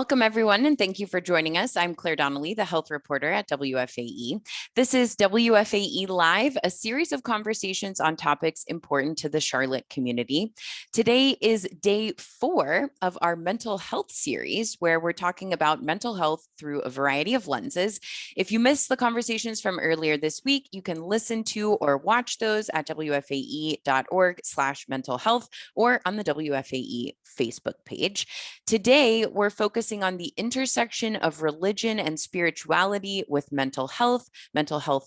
Welcome, everyone, and thank you for joining us. I'm Claire Donnelly, the health reporter at WFAE. This is WFAE Live, a series of conversations on topics important to the Charlotte community. Today is day 4 of our mental health series, where we're talking about mental health through a variety of lenses. If you missed the conversations from earlier this week, you can listen to or watch those at wfae.org/mental health or on the WFAE Facebook page. Today, we're focusing on the intersection of religion and spirituality with mental health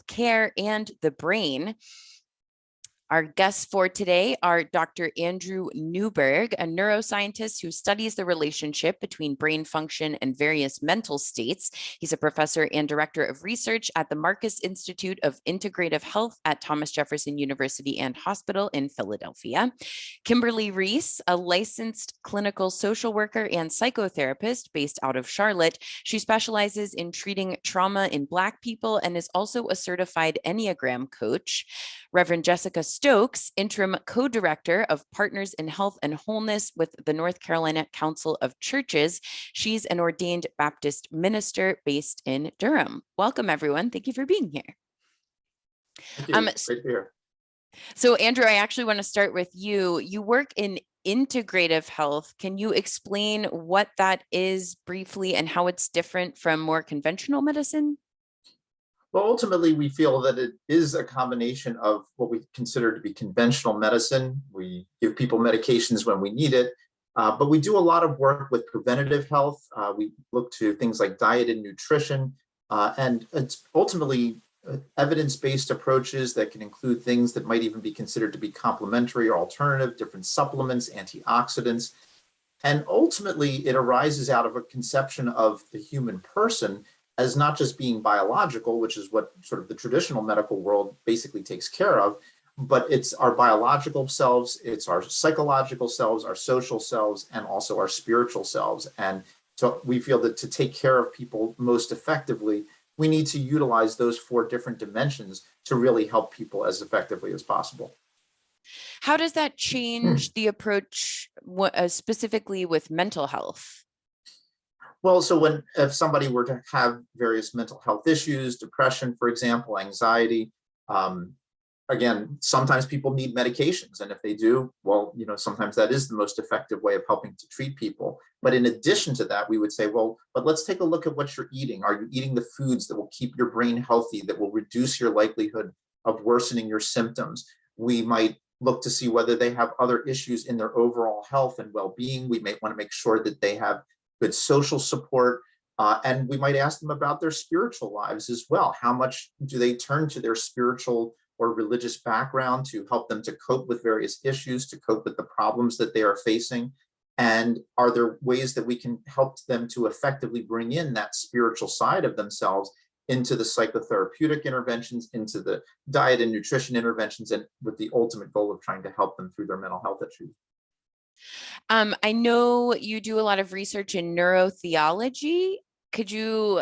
care, and the brain. Our guests for today are Dr. Andrew Newberg, a neuroscientist who studies the relationship between brain function and various mental states. He's a professor and director of research at the Marcus Institute of Integrative Health at Thomas Jefferson University and Hospital in Philadelphia. Kimberly Reese, a licensed clinical social worker and psychotherapist based out of Charlotte. She specializes in treating trauma in Black people and is also a certified Enneagram coach. Reverend Jessica Stokes, interim co-director of Partners in Health and Wholeness with the North Carolina Council of Churches. She's an ordained Baptist minister based in Durham. Welcome, everyone. Thank you for being here. Thank you. Great to be here. So, Andrew, I actually want to start with you. You work in integrative health. Can you explain what that is briefly and how it's different from more conventional medicine? Well, ultimately, we feel that it is a combination of what we consider to be conventional medicine. We give people medications when we need it, but we do a lot of work with preventative health. We look to things like diet and nutrition, and it's ultimately evidence-based approaches that can include things that might even be considered to be complementary or alternative, different supplements, antioxidants. And ultimately, it arises out of a conception of the human person as not just being biological, which is what sort of the traditional medical world basically takes care of, but it's our biological selves, it's our psychological selves, our social selves, and also our spiritual selves. And so we feel that to take care of people most effectively, we need to utilize those 4 different dimensions to really help people as effectively as possible. How does that change the approach specifically with mental health? Well, so if somebody were to have various mental health issues, depression, for example, anxiety, again, sometimes people need medications. And if they do, well, sometimes that is the most effective way of helping to treat people. But in addition to that, we would say, well, but let's take a look at what you're eating. Are you eating the foods that will keep your brain healthy, that will reduce your likelihood of worsening your symptoms? We might look to see whether they have other issues in their overall health and well-being. We may want to make sure that they have good social support, and we might ask them about their spiritual lives as well. How much do they turn to their spiritual or religious background to help them to cope with various issues, to cope with the problems that they are facing? And are there ways that we can help them to effectively bring in that spiritual side of themselves into the psychotherapeutic interventions, into the diet and nutrition interventions, and with the ultimate goal of trying to help them through their mental health issues? I know you do a lot of research in neurotheology. Could you,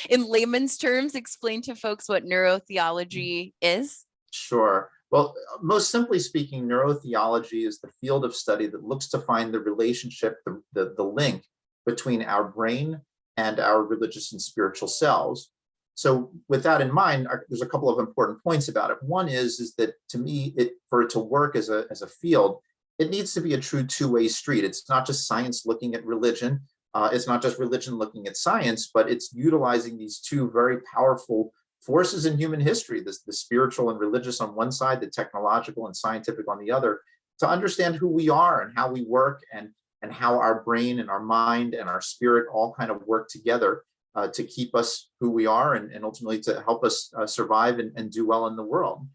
in layman's terms, explain to folks what neurotheology is? Sure. Well, most simply speaking, neurotheology is the field of study that looks to find the relationship, the link between our brain and our religious and spiritual selves. So with that in mind, there's a couple of important points about it. One is that to me, for it to work as a field, it needs to be a true two-way street. It's not just science looking at religion. It's not just religion looking at science, but it's utilizing these 2 very powerful forces in human history, the spiritual and religious on one side, the technological and scientific on the other, to understand who we are and how we work, and how our brain and our mind and our spirit all kind of work together to keep us who we are, and ultimately to help us survive and do well in the world.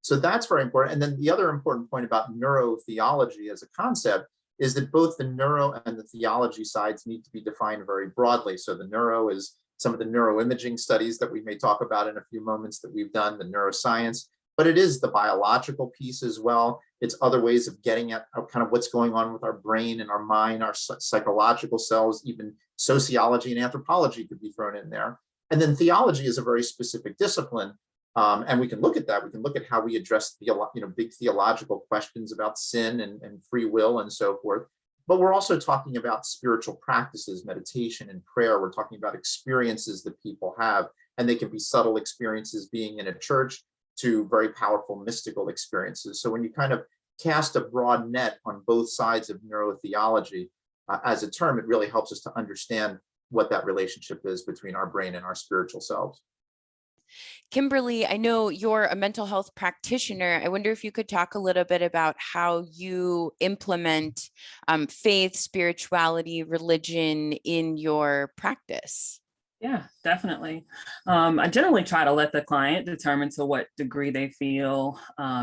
So that's very important. And then the other important point about neurotheology as a concept is that both the neuro and the theology sides need to be defined very broadly. So the neuro is some of the neuroimaging studies that we may talk about in a few moments that we've done, the neuroscience, but it is the biological piece as well. It's other ways of getting at kind of what's going on with our brain and our mind, our psychological selves, even sociology and anthropology could be thrown in there. And then theology is a very specific discipline. And we can look at that. We can look at how we address big theological questions about sin and free will and so forth. But we're also talking about spiritual practices, meditation and prayer. We're talking about experiences that people have, and they can be subtle experiences being in a church to very powerful mystical experiences. So when you kind of cast a broad net on both sides of neurotheology as a term, it really helps us to understand what that relationship is between our brain and our spiritual selves. Kimberly, I know you're a mental health practitioner. I wonder if you could talk a little bit about how you implement faith, spirituality, religion in your practice. Yeah, definitely. I generally try to let the client determine to what degree they feel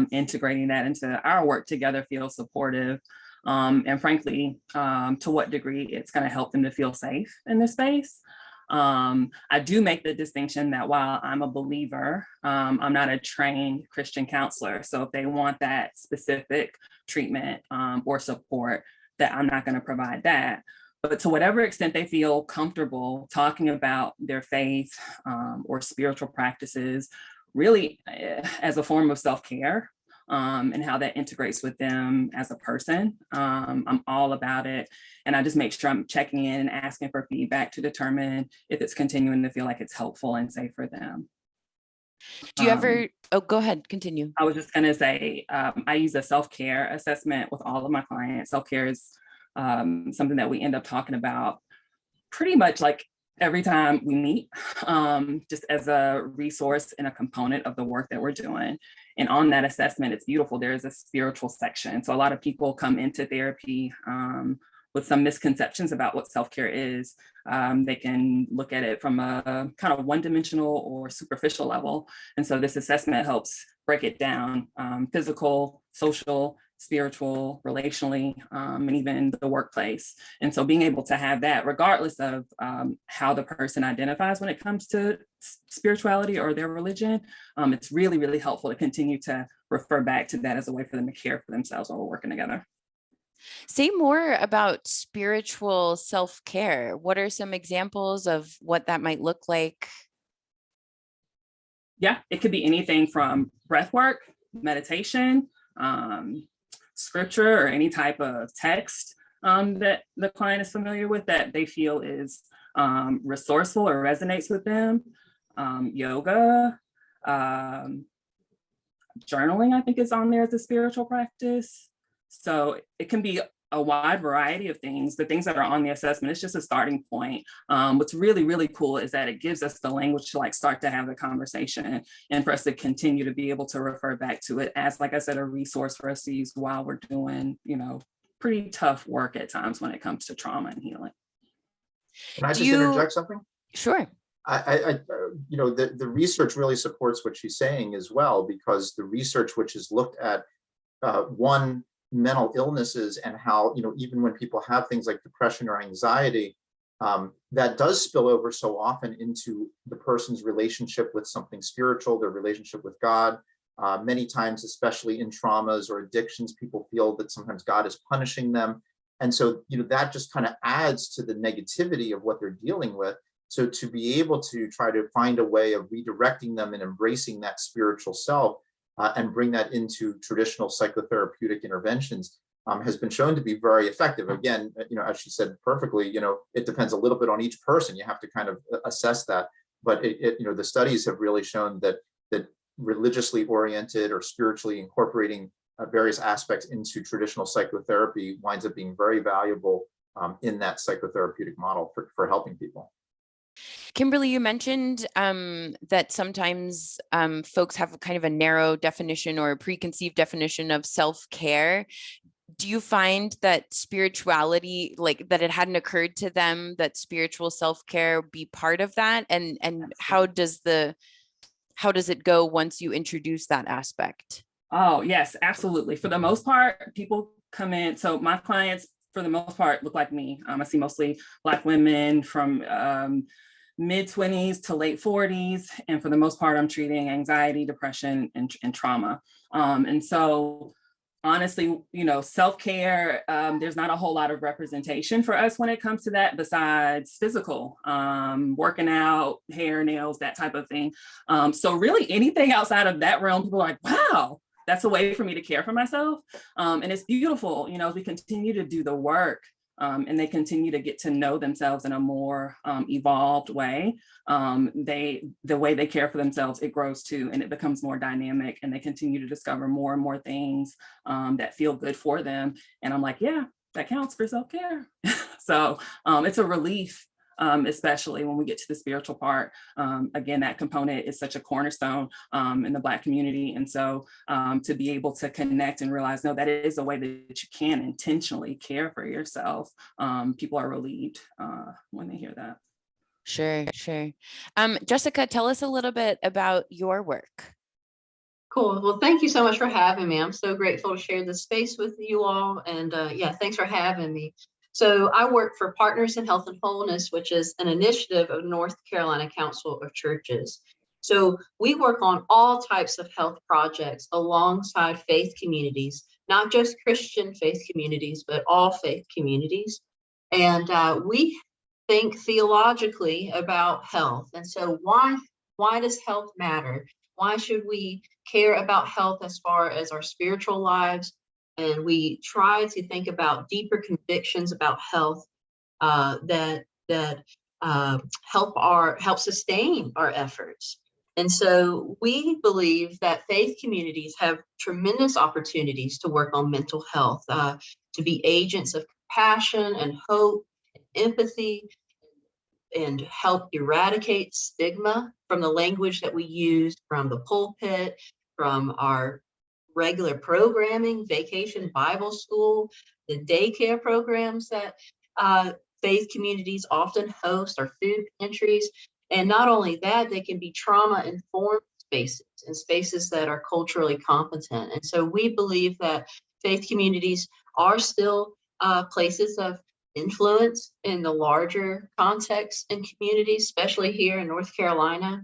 integrating that into our work together feels supportive. And frankly, to what degree it's going to help them to feel safe in this space. I do make the distinction that while I'm a believer, I'm not a trained Christian counselor. So if they want that specific treatment or support, that I'm not going to provide that. But to whatever extent they feel comfortable talking about their faith or spiritual practices, really as a form of self-care and how that integrates with them as a person, I'm all about it. And I just make sure I'm checking in and asking for feedback to determine if it's continuing to feel like it's helpful and safe for them. Do you ever, oh, go ahead, continue. I was just going to say, I use a self-care assessment with all of my clients. Self-care is something that we end up talking about pretty much like every time we meet, just as a resource and a component of the work that we're doing. And on that assessment, it's beautiful. There's a spiritual section. So a lot of people come into therapy with some misconceptions about what self-care is. They can look at it from a kind of one-dimensional or superficial level. And so this assessment helps break it down, physical, social, spiritual, relationally, and even the workplace. And so being able to have that, regardless of how the person identifies when it comes to spirituality or their religion, it's really, really helpful to continue to refer back to that as a way for them to care for themselves while we're working together. Say more about spiritual self-care. What are some examples of what that might look like? Yeah, it could be anything from breath work, meditation, scripture, or any type of text that the client is familiar with that they feel is resourceful or resonates with them. Yoga, journaling, I think is on there as a spiritual practice. So it can be a wide variety of things. The things that are on the assessment, it's just a starting point. What's really, really cool is that it gives us the language to like start to have the conversation and for us to continue to be able to refer back to it as, like I said, a resource for us to use while we're doing, pretty tough work at times when it comes to trauma and healing. Can I just interject something? Sure. The research really supports what she's saying as well, because the research which has looked at mental illnesses and how, even when people have things like depression or anxiety, that does spill over so often into the person's relationship with something spiritual, their relationship with God. Many times, especially in traumas or addictions, people feel that sometimes God is punishing them. And so, that just kind of adds to the negativity of what they're dealing with. So to be able to try to find a way of redirecting them and embracing that spiritual self and bring that into traditional psychotherapeutic interventions has been shown to be very effective. Again, as she said perfectly, it depends a little bit on each person. You have to kind of assess that. But the studies have really shown that religiously oriented or spiritually incorporating various aspects into traditional psychotherapy winds up being very valuable in that psychotherapeutic model for helping people. Kimberly, you mentioned that sometimes folks have kind of a narrow definition or a preconceived definition of self-care. Do you find that spirituality, like that it hadn't occurred to them that spiritual self-care be part of that? And how does it go once you introduce that aspect? Oh, yes, absolutely. For the most part, people come in. So my clients, for the most part, look like me. I see mostly Black women from mid-20s to late 40s. And for the most part, I'm treating anxiety, depression, and trauma. And so honestly, self-care, there's not a whole lot of representation for us when it comes to that besides physical, working out, hair, nails, that type of thing. So really anything outside of that realm, people are like, wow, that's a way for me to care for myself. And it's beautiful, as we continue to do the work, and they continue to get to know themselves in a more evolved way, the way they care for themselves, it grows too, and it becomes more dynamic, and they continue to discover more and more things that feel good for them. And I'm like, yeah, that counts for self-care. So it's a relief, especially when we get to the spiritual part. Again, that component is such a cornerstone in the Black community. And so to be able to connect and realize, no, that is a way that you can intentionally care for yourself. People are relieved when they hear that. Sure, sure. Jessica, tell us a little bit about your work. Cool. Well, thank you so much for having me. I'm so grateful to share this space with you all. And yeah, thanks for having me. So I work for Partners in Health and Wholeness, which is an initiative of North Carolina Council of Churches. So we work on all types of health projects alongside faith communities, not just Christian faith communities, but all faith communities. And we think theologically about health. And so why does health matter? Why should we care about health as far as our spiritual lives? And we try to think about deeper convictions about health that help sustain our efforts. And so we believe that faith communities have tremendous opportunities to work on mental health, to be agents of compassion and hope, and empathy, and help eradicate stigma from the language that we use from the pulpit, from our regular programming, Vacation Bible School, the daycare programs that faith communities often host, or food pantries. And not only that, they can be trauma-informed spaces, and spaces that are culturally competent. And so we believe that faith communities are still places of influence in the larger context and communities, especially here in North Carolina.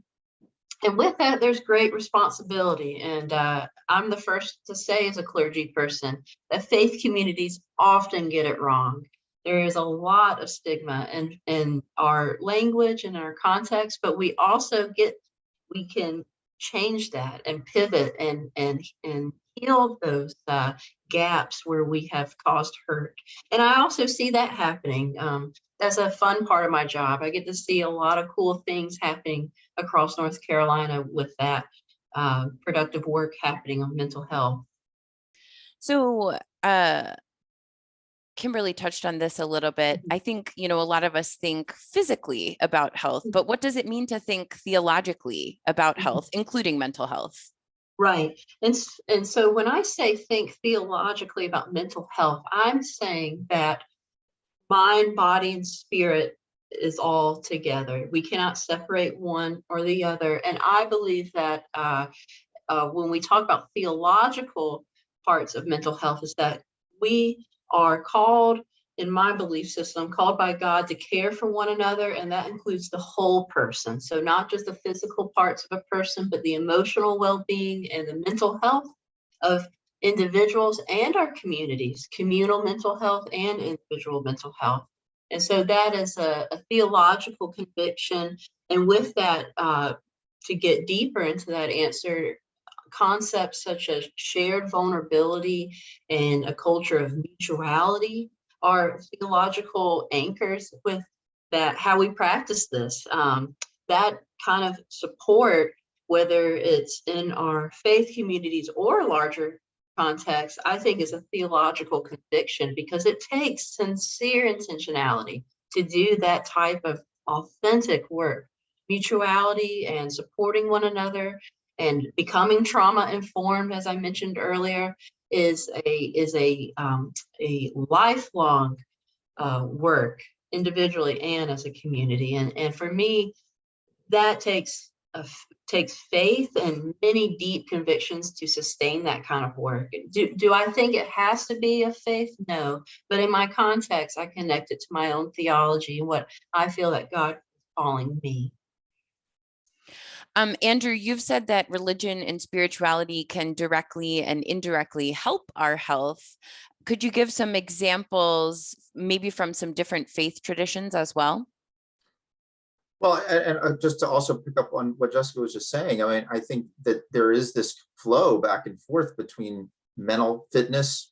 And with that, there's great responsibility. And I'm the first to say, as a clergy person, that faith communities often get it wrong. There is a lot of stigma in our language and our context, but we can change that and pivot and heal those gaps where we have caused hurt. And I also see that happening. That's a fun part of my job. I get to see a lot of cool things happening across North Carolina with that productive work happening on mental health. So Kimberly touched on this a little bit. I think, a lot of us think physically about health, but what does it mean to think theologically about health, including mental health? Right. And so when I say think theologically about mental health, I'm saying that mind, body, and spirit is all together. We cannot separate one or the other. And I believe that when we talk about theological parts of mental health, is that we are called, in my belief system, called by God to care for one another, and that includes the whole person. So not just the physical parts of a person, but the emotional well-being and the mental health of individuals and our communities, communal mental health and individual mental health. And so that is a theological conviction. And with that, to get deeper into that answer, concepts such as shared vulnerability and a culture of mutuality are theological anchors with that, how we practice this. That kind of support, whether it's in our faith communities or larger context, I think is a theological conviction, because it takes sincere intentionality to do that type of authentic work. Mutuality and supporting one another and becoming trauma informed, as I mentioned earlier, is a lifelong work, individually and as a community. And for me, that takes faith and many deep convictions to sustain that kind of work. Do I think it has to be of faith? No. But in my context, I connect it to my own theology and what I feel that God is calling me. Andrew, you've said that religion and spirituality can directly and indirectly help our health. Could you give some examples, maybe from some different faith traditions as well? Well, and just to also pick up on what Jessica was just saying, I mean, I think that there is this flow back and forth between mental fitness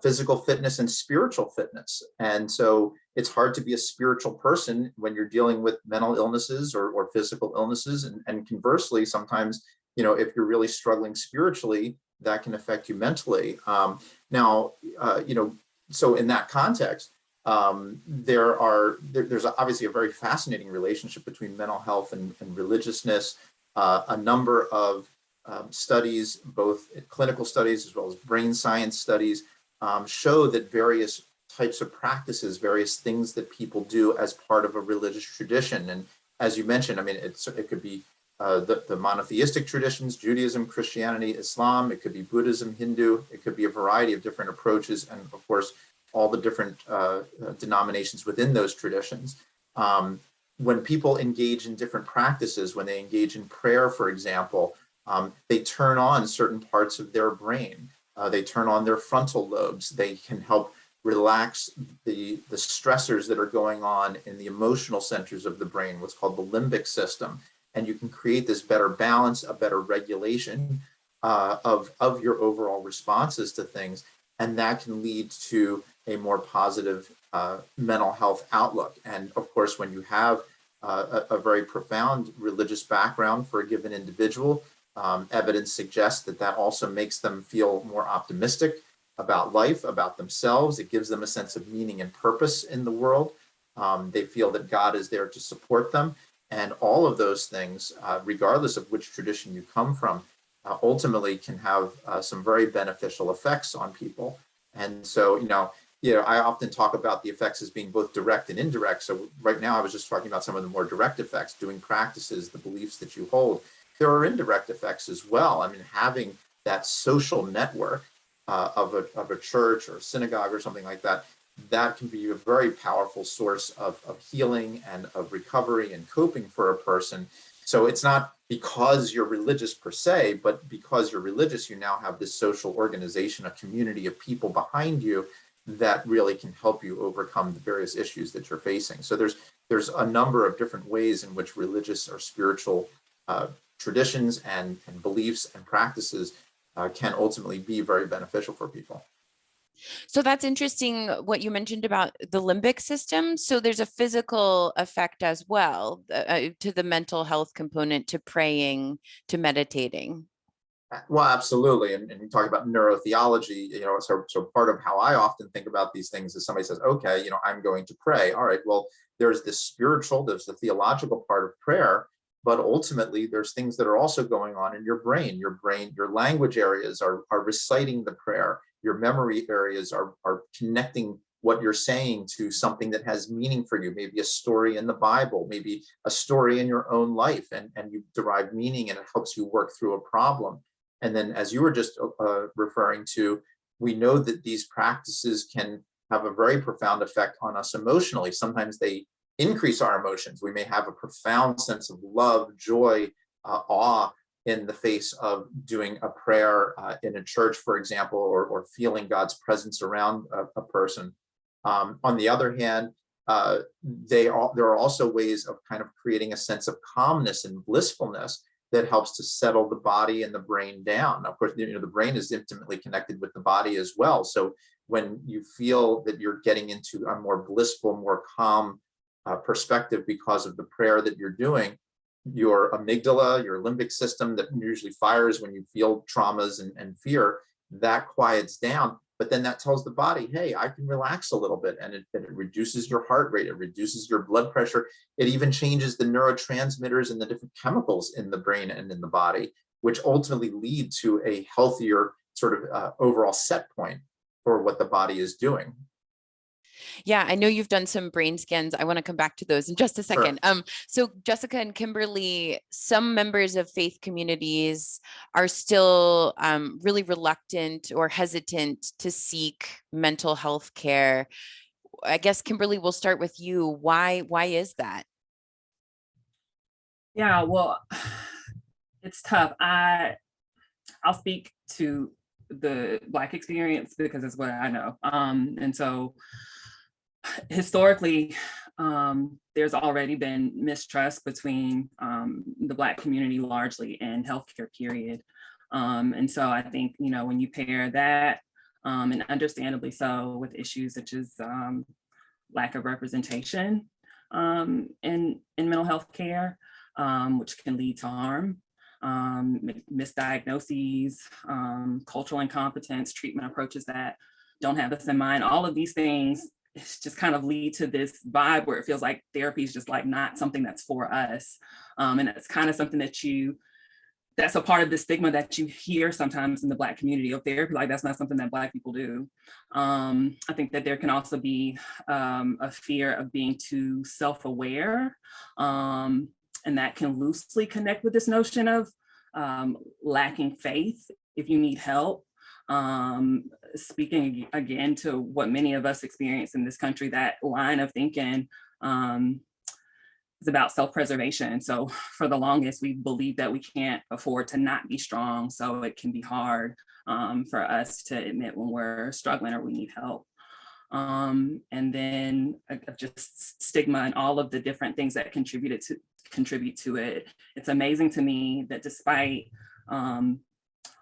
physical fitness and spiritual fitness. And so it's hard to be a spiritual person when you're dealing with mental illnesses or physical illnesses. And conversely, sometimes, if you're really struggling spiritually, that can affect you mentally. So in that context, there's obviously a very fascinating relationship between mental health and religiousness. A number of studies, both clinical studies as well as brain science studies, show that various types of practices, various things that people do as part of a religious tradition. And as you mentioned, I mean, it could be the monotheistic traditions, Judaism, Christianity, Islam, it could be Buddhism, Hindu, it could be a variety of different approaches, and of course, all the different denominations within those traditions. When people engage in different practices, when they engage in prayer, for example, they turn on certain parts of their brain. They turn on their frontal lobes. They can help relax the stressors that are going on in the emotional centers of the brain, what's called the limbic system. And you can create this better balance, a better regulation of your overall responses to things. And that can lead to a more positive mental health outlook. And of course, when you have a very profound religious background for a given individual, evidence suggests that also makes them feel more optimistic about life, about themselves. It gives them a sense of meaning and purpose in the world. They feel that God is there to support them. And all of those things, regardless of which tradition you come from, ultimately can have some very beneficial effects on people. And so, I often talk about the effects as being both direct and indirect. So right now I was just talking about some of the more direct effects, doing practices, the beliefs that you hold. There are indirect effects as well. I mean, having that social network of a church or a synagogue or something like that, that can be a very powerful source of healing and of recovery and coping for a person. So it's not because you're religious per se, but because you're religious, you now have this social organization, a community of people behind you that really can help you overcome the various issues that you're facing. So there's a number of different ways in which religious or spiritual traditions and beliefs and practices can ultimately be very beneficial for people. So that's interesting what you mentioned about the limbic system. So there's a physical effect as well to the mental health component, to praying, to meditating. Well, absolutely. And you talk about neurotheology, so part of how I often think about these things is somebody says, okay, I'm going to pray. All right, well, there's there's the theological part of prayer, but ultimately there's things that are also going on in your brain. Your language areas are reciting the prayer. Your memory areas are connecting what you're saying to something that has meaning for you, maybe a story in the Bible, maybe a story in your own life, and you derive meaning and it helps you work through a problem. And then, as you were just referring to, we know that these practices can have a very profound effect on us emotionally. Sometimes they increase our emotions. We may have a profound sense of love, joy, awe in the face of doing a prayer in a church, for example, or feeling God's presence around a person. On the other hand, there are also ways of kind of creating a sense of calmness and blissfulness that helps to settle the body and the brain down. Of course, the brain is intimately connected with the body as well. So when you feel that you're getting into a more blissful, more calm perspective because of the prayer that you're doing, your amygdala, your limbic system that usually fires when you feel traumas and fear, that quiets down. But then that tells the body, hey, I can relax a little bit, and it reduces your heart rate, it reduces your blood pressure. It even changes the neurotransmitters and the different chemicals in the brain and in the body, which ultimately lead to a healthier sort of overall set point for what the body is doing. Yeah, I know you've done some brain scans. I want to come back to those in just a second. Sure. So Jessica and Kimberly, some members of faith communities are still really reluctant or hesitant to seek mental health care. I guess, Kimberly, we'll start with you. Why is that? Yeah, well, it's tough. I'll speak to the Black experience because it's what I know. And so historically, there's already been mistrust between the Black community largely and healthcare, period. And so I think, when you pair that and understandably so, with issues such as lack of representation in mental health care, which can lead to harm, misdiagnoses, cultural incompetence, treatment approaches that don't have this in mind. All of these things just kind of lead to this vibe where it feels like therapy is just like not something that's for us. And it's kind of something that's a part of the stigma that you hear sometimes in the Black community of therapy, like that's not something that Black people do. I think that there can also be a fear of being too self-aware, and that can loosely connect with this notion of lacking faith if you need help. Speaking again to what many of us experience in this country, that line of thinking is about self-preservation. So for the longest, we believe that we can't afford to not be strong. So it can be hard for us to admit when we're struggling or we need help. And then just stigma and all of the different things that contribute to it. It's amazing to me that despite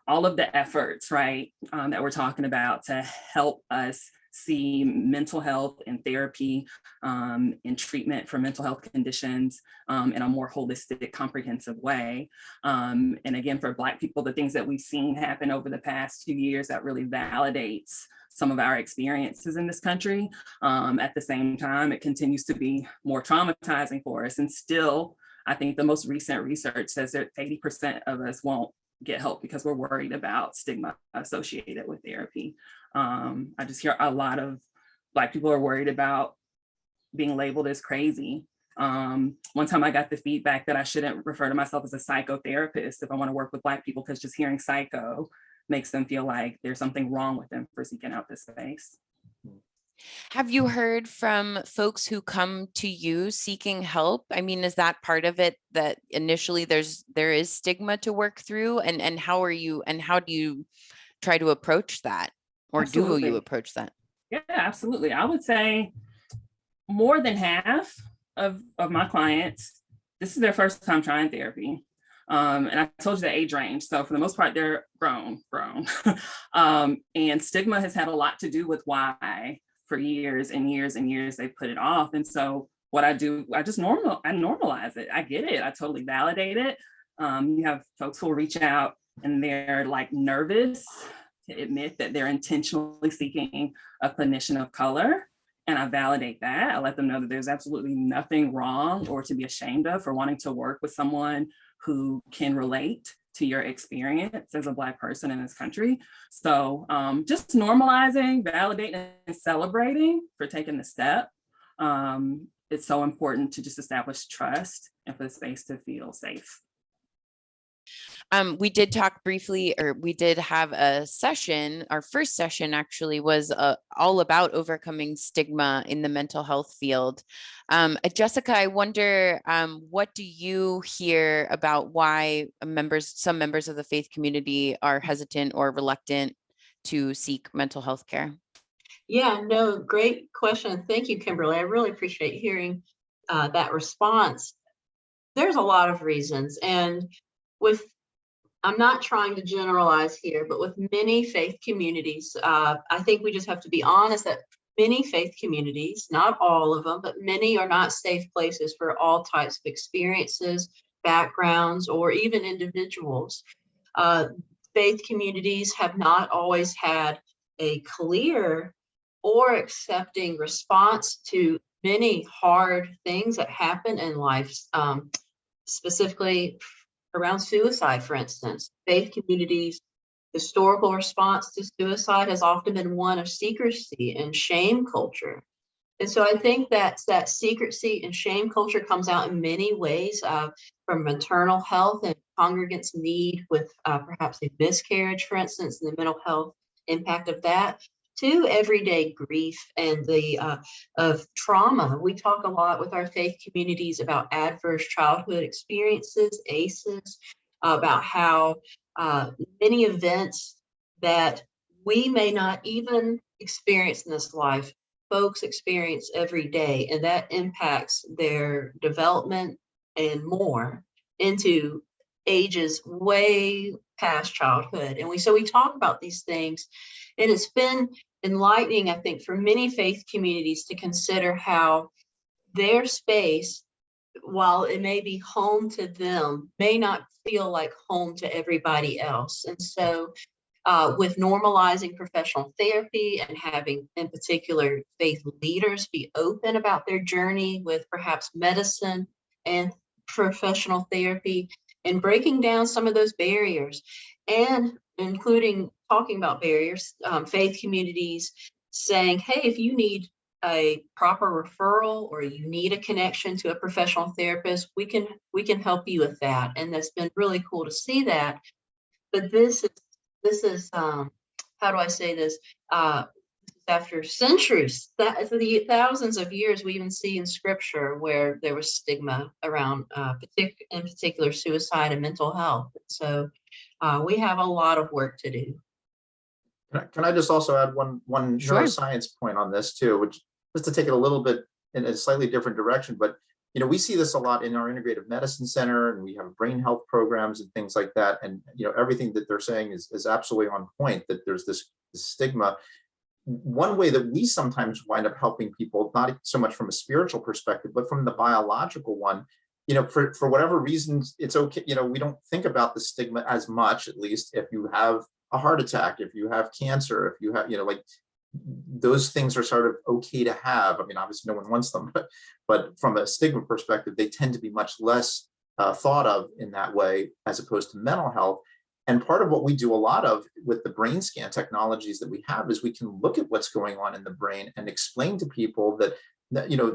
all of the efforts, right, that we're talking about to help us see mental health and therapy and treatment for mental health conditions in a more holistic, comprehensive way. And again, for Black people, the things that we've seen happen over the past few years that really validates some of our experiences in this country. At the same time, it continues to be more traumatizing for us. And still, I think the most recent research says that 80% of us won't get help because we're worried about stigma associated with therapy. I just hear a lot of Black people are worried about being labeled as crazy. One time I got the feedback that I shouldn't refer to myself as a psychotherapist if I want to work with Black people, because just hearing psycho makes them feel like there's something wrong with them for seeking out this space. Have you heard from folks who come to you seeking help? I mean, is that part of it, that initially there is stigma to work through, and how do you try to approach that, or Absolutely. do you approach that? Yeah, absolutely. I would say more than half of my clients, this is their first time trying therapy. And I told you the age range. So for the most part, they're grown. And stigma has had a lot to do with why for years and years and years they put it off. And so what I do, I normalize it. I get it. I totally validate it. You have folks who will reach out and they're like nervous to admit that they're intentionally seeking a clinician of color. And I validate that. I let them know that there's absolutely nothing wrong or to be ashamed of for wanting to work with someone who can relate to your experience as a Black person in this country. So just normalizing, validating, and celebrating for taking the step. It's so important to just establish trust and for the space to feel safe. We did talk briefly, or we did have a session. Our first session actually was all about overcoming stigma in the mental health field. Jessica, I wonder, what do you hear about why some members of the faith community are hesitant or reluctant to seek mental health care? Yeah, no, great question. Thank you, Kimberly. I really appreciate hearing that response. There's a lot of reasons, and I'm not trying to generalize here, but with many faith communities, I think we just have to be honest that many faith communities, not all of them, but many are not safe places for all types of experiences, backgrounds, or even individuals. Faith communities have not always had a clear or accepting response to many hard things that happen in life, specifically around suicide, for instance. Faith communities' historical response to suicide has often been one of secrecy and shame culture. And so I think that secrecy and shame culture comes out in many ways, from maternal health and congregants' need with perhaps a miscarriage, for instance, and the mental health impact of that, to everyday grief and the of trauma. We talk a lot with our faith communities about adverse childhood experiences, ACEs, about how many events that we may not even experience in this life, folks experience every day, and that impacts their development and more into ages way past childhood. And so we talk about these things, and it's been enlightening, I think, for many faith communities to consider how their space, while it may be home to them, may not feel like home to everybody else. And so with normalizing professional therapy and having, in particular, faith leaders be open about their journey with perhaps medicine and professional therapy, and breaking down some of those barriers, and including talking about barriers, faith communities saying, hey, if you need a proper referral or you need a connection to a professional therapist, we can help you with that. And that's been really cool to see that. But this is how do I say this? After centuries, the thousands of years, we even see in scripture where there was stigma around, in particular, suicide and mental health. So we have a lot of work to do. Can I just also add one Sure. neuroscience point on this too, which just to take it a little bit in a slightly different direction, but we see this a lot in our integrative medicine center, and we have brain health programs and things like that. And everything that they're saying is absolutely on point, that there's this stigma. One way that we sometimes wind up helping people, not so much from a spiritual perspective, but from the biological one, for whatever reasons, it's okay. We don't think about the stigma as much, at least if you have a heart attack, if you have cancer, if you have, like, those things are sort of okay to have. I mean, obviously no one wants them, but from a stigma perspective, they tend to be much less thought of in that way, as opposed to mental health. And part of what we do a lot of with the brain scan technologies that we have is we can look at what's going on in the brain and explain to people that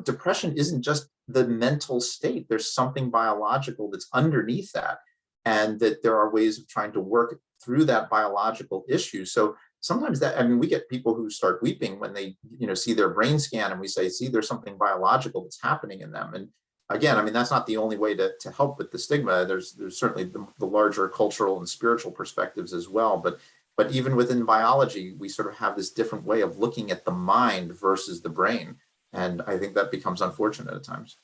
depression isn't just the mental state. There's something biological that's underneath that, and that there are ways of trying to work through that biological issue. So sometimes we get people who start weeping when they, see their brain scan, and we say, see, there's something biological that's happening in them. And again, that's not the only way to help with the stigma. There's certainly the larger cultural and spiritual perspectives as well. But even within biology, we sort of have this different way of looking at the mind versus the brain. And I think that becomes unfortunate at times.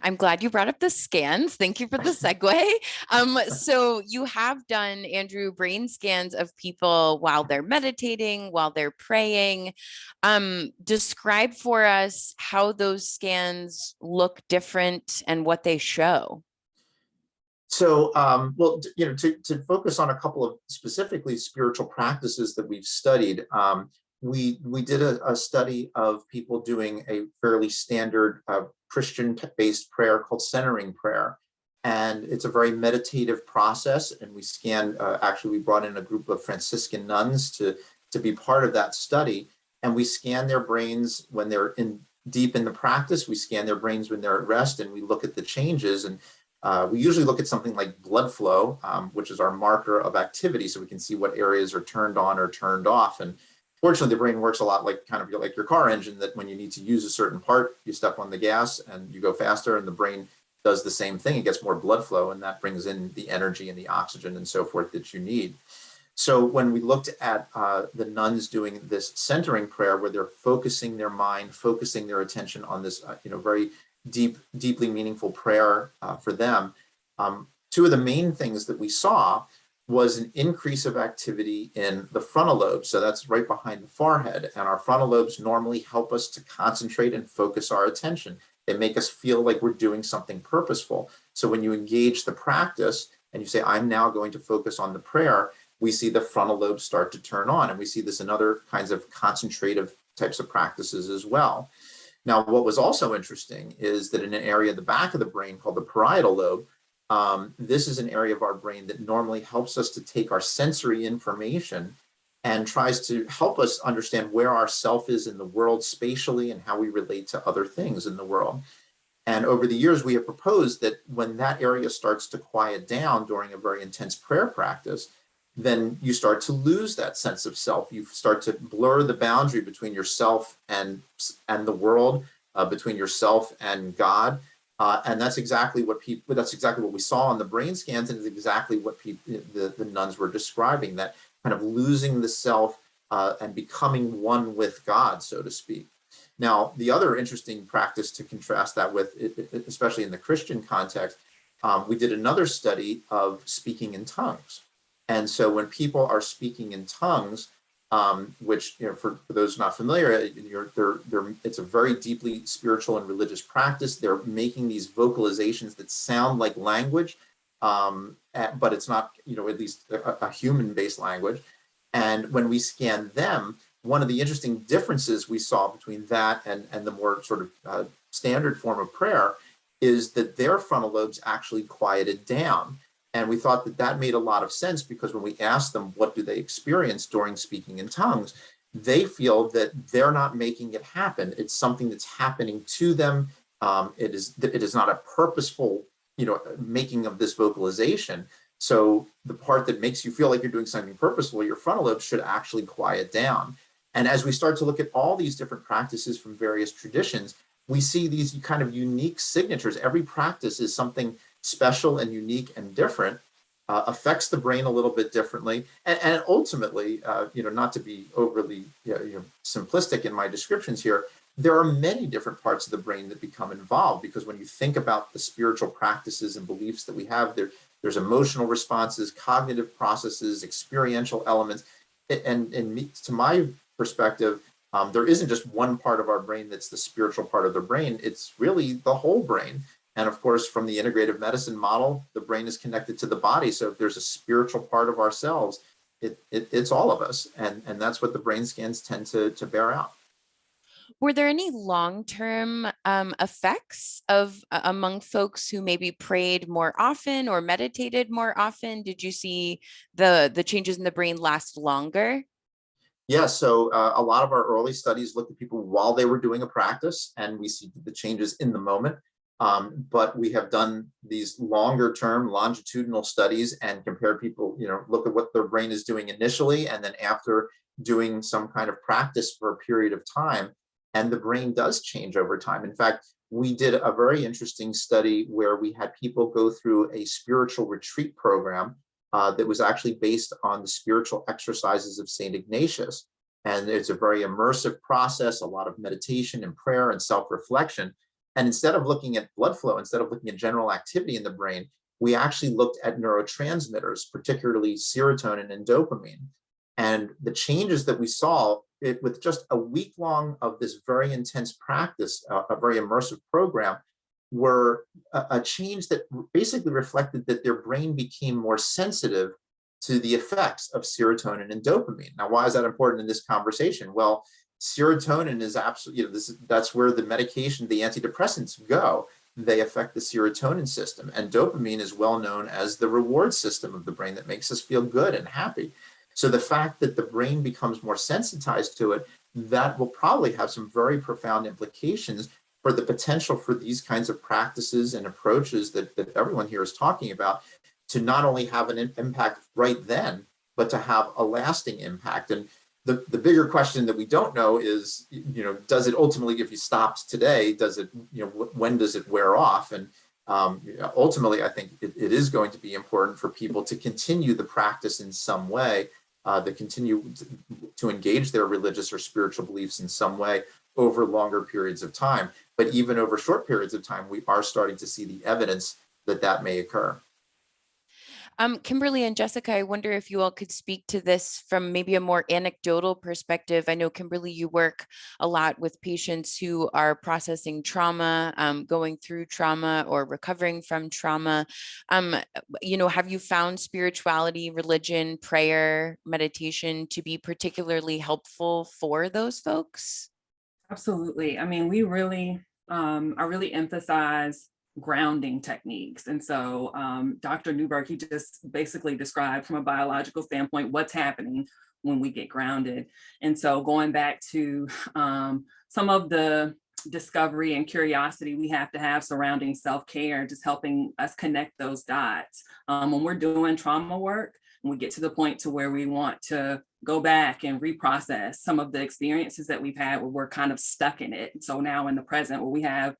I'm glad you brought up the scans. Thank you for the segue. So you have done, Andrew, brain scans of people while they're meditating, while they're praying. Describe for us how those scans look different and what they show. So, to focus on a couple of specifically spiritual practices that we've studied, we did a study of people doing a fairly standard Christian-based prayer called centering prayer. And it's a very meditative process. And we scanned, we brought in a group of Franciscan nuns to be part of that study. And we scan their brains when they're deep in the practice. We scan their brains when they're at rest, and we look at the changes. And we usually look at something like blood flow, which is our marker of activity, so we can see what areas are turned on or turned off. And fortunately, the brain works a lot like your car engine, that when you need to use a certain part, you step on the gas and you go faster, and the brain does the same thing. It gets more blood flow, and that brings in the energy and the oxygen and so forth that you need. So when we looked at the nuns doing this centering prayer, where they're focusing their mind, focusing their attention on this, very deeply meaningful prayer for them, two of the main things that we saw was an increase of activity in the frontal lobe. So that's right behind the forehead. And our frontal lobes normally help us to concentrate and focus our attention. They make us feel like we're doing something purposeful. So when you engage the practice and you say, I'm now going to focus on the prayer, we see the frontal lobes start to turn on. And we see this in other kinds of concentrative types of practices as well. Now, what was also interesting is that in an area at the back of the brain called the parietal lobe, this is an area of our brain that normally helps us to take our sensory information and tries to help us understand where our self is in the world spatially and how we relate to other things in the world. And over the years, we have proposed that when that area starts to quiet down during a very intense prayer practice, then you start to lose that sense of self. You start to blur the boundary between yourself and the world, between yourself and God. And that's exactly what we saw on the brain scans, and it's exactly what the nuns were describing, that kind of losing the self and becoming one with God, so to speak. Now, the other interesting practice to contrast that with, especially in the Christian context, we did another study of speaking in tongues. And so when people are speaking in tongues, which, for those not familiar, it's a very deeply spiritual and religious practice. They're making these vocalizations that sound like language, but it's not, at least a human-based language. And when we scan them, one of the interesting differences we saw between that and the more sort of standard form of prayer is that their frontal lobes actually quieted down. And we thought that that made a lot of sense, because when we asked them what do they experience during speaking in tongues, they feel that they're not making it happen. It's something that's happening to them. It is not a purposeful, making of this vocalization. So the part that makes you feel like you're doing something purposeful, your frontal lobes should actually quiet down. And as we start to look at all these different practices from various traditions, we see these kind of unique signatures. Every practice is something special and unique and different, affects the brain a little bit differently. And ultimately, not to be overly simplistic in my descriptions here, there are many different parts of the brain that become involved, because when you think about the spiritual practices and beliefs that we have, there's emotional responses, cognitive processes, experiential elements. And to my perspective, there isn't just one part of our brain that's the spiritual part of the brain. It's really the whole brain. And of course, from the integrative medicine model, the brain is connected to the body. So if there's a spiritual part of ourselves, it's all of us. And that's what the brain scans tend to bear out. Were there any long-term effects among folks who maybe prayed more often or meditated more often? Did you see the changes in the brain last longer? Yeah, so a lot of our early studies looked at people while they were doing a practice, and we see the changes in the moment. But we have done these longer term longitudinal studies and compare people, look at what their brain is doing initially and then after doing some kind of practice for a period of time. And the brain does change over time. In fact, we did a very interesting study where we had people go through a spiritual retreat program that was actually based on the spiritual exercises of St. Ignatius. And it's a very immersive process, a lot of meditation and prayer and self-reflection. And instead of looking at blood flow, instead of looking at general activity in the brain, we actually looked at neurotransmitters, particularly serotonin and dopamine. And the changes that we saw with just a week long of this very intense practice, a very immersive program, were a change that basically reflected that their brain became more sensitive to the effects of serotonin and dopamine. Now, why is that important in this conversation? Well, serotonin is absolutely, that's where the medication, the antidepressants go. They affect the serotonin system. And dopamine is well known as the reward system of the brain that makes us feel good and happy. So the fact that the brain becomes more sensitized to it, that will probably have some very profound implications for the potential for these kinds of practices and approaches that everyone here is talking about to not only have an impact right then, but to have a lasting impact. And the bigger question that we don't know is, does it ultimately, if you stopped today, does it, when does it wear off? And ultimately, I think it is going to be important for people to continue the practice in some way, that continue to engage their religious or spiritual beliefs in some way over longer periods of time. But even over short periods of time, we are starting to see the evidence that that may occur. Kimberly and Jessica, I wonder if you all could speak to this from maybe a more anecdotal perspective. I know, Kimberly, you work a lot with patients who are processing trauma, going through trauma or recovering from trauma. Have you found spirituality, religion, prayer, meditation to be particularly helpful for those folks? Absolutely. I mean, we really, I really emphasize grounding techniques. And so Dr. Newberg, he just basically described from a biological standpoint what's happening when we get grounded. And so going back to some of the discovery and curiosity we have to have surrounding self-care, just helping us connect those dots. When we're doing trauma work, and we get to the point to where we want to go back and reprocess some of the experiences that we've had where we're kind of stuck in it. So now in the present, where we have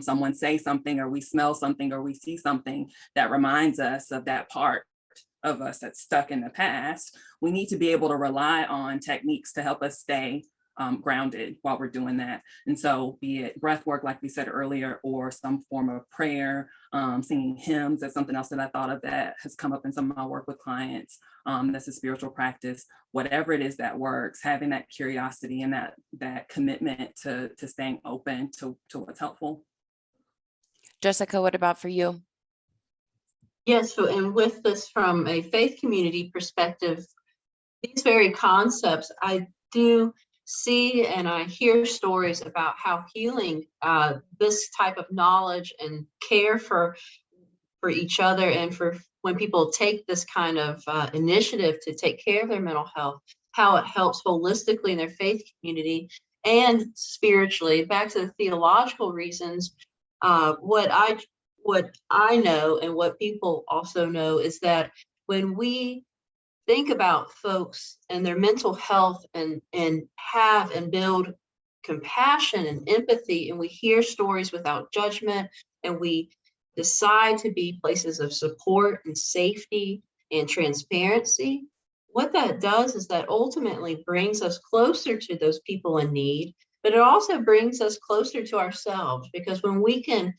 someone say something, or we smell something, or we see something that reminds us of that part of us that's stuck in the past, we need to be able to rely on techniques to help us stay grounded while we're doing that. And so be it breath work, like we said earlier, or some form of prayer, singing hymns, that's something else that I thought of that has come up in some of my work with clients. That's a spiritual practice. Whatever it is that works, having that curiosity and that commitment to staying open to what's helpful. Jessica, what about for you? Yes, so, and with this from a faith community perspective, these very concepts, I do see and I hear stories about how healing, this type of knowledge and care for each other, and for when people take this kind of initiative to take care of their mental health, how it helps holistically in their faith community and spiritually. Back to the theological reasons, what I know and what people also know is that when we think about folks and their mental health and have and build compassion and empathy, and we hear stories without judgment, and we decide to be places of support and safety and transparency, what that does is that ultimately brings us closer to those people in need, but it also brings us closer to ourselves, because when we can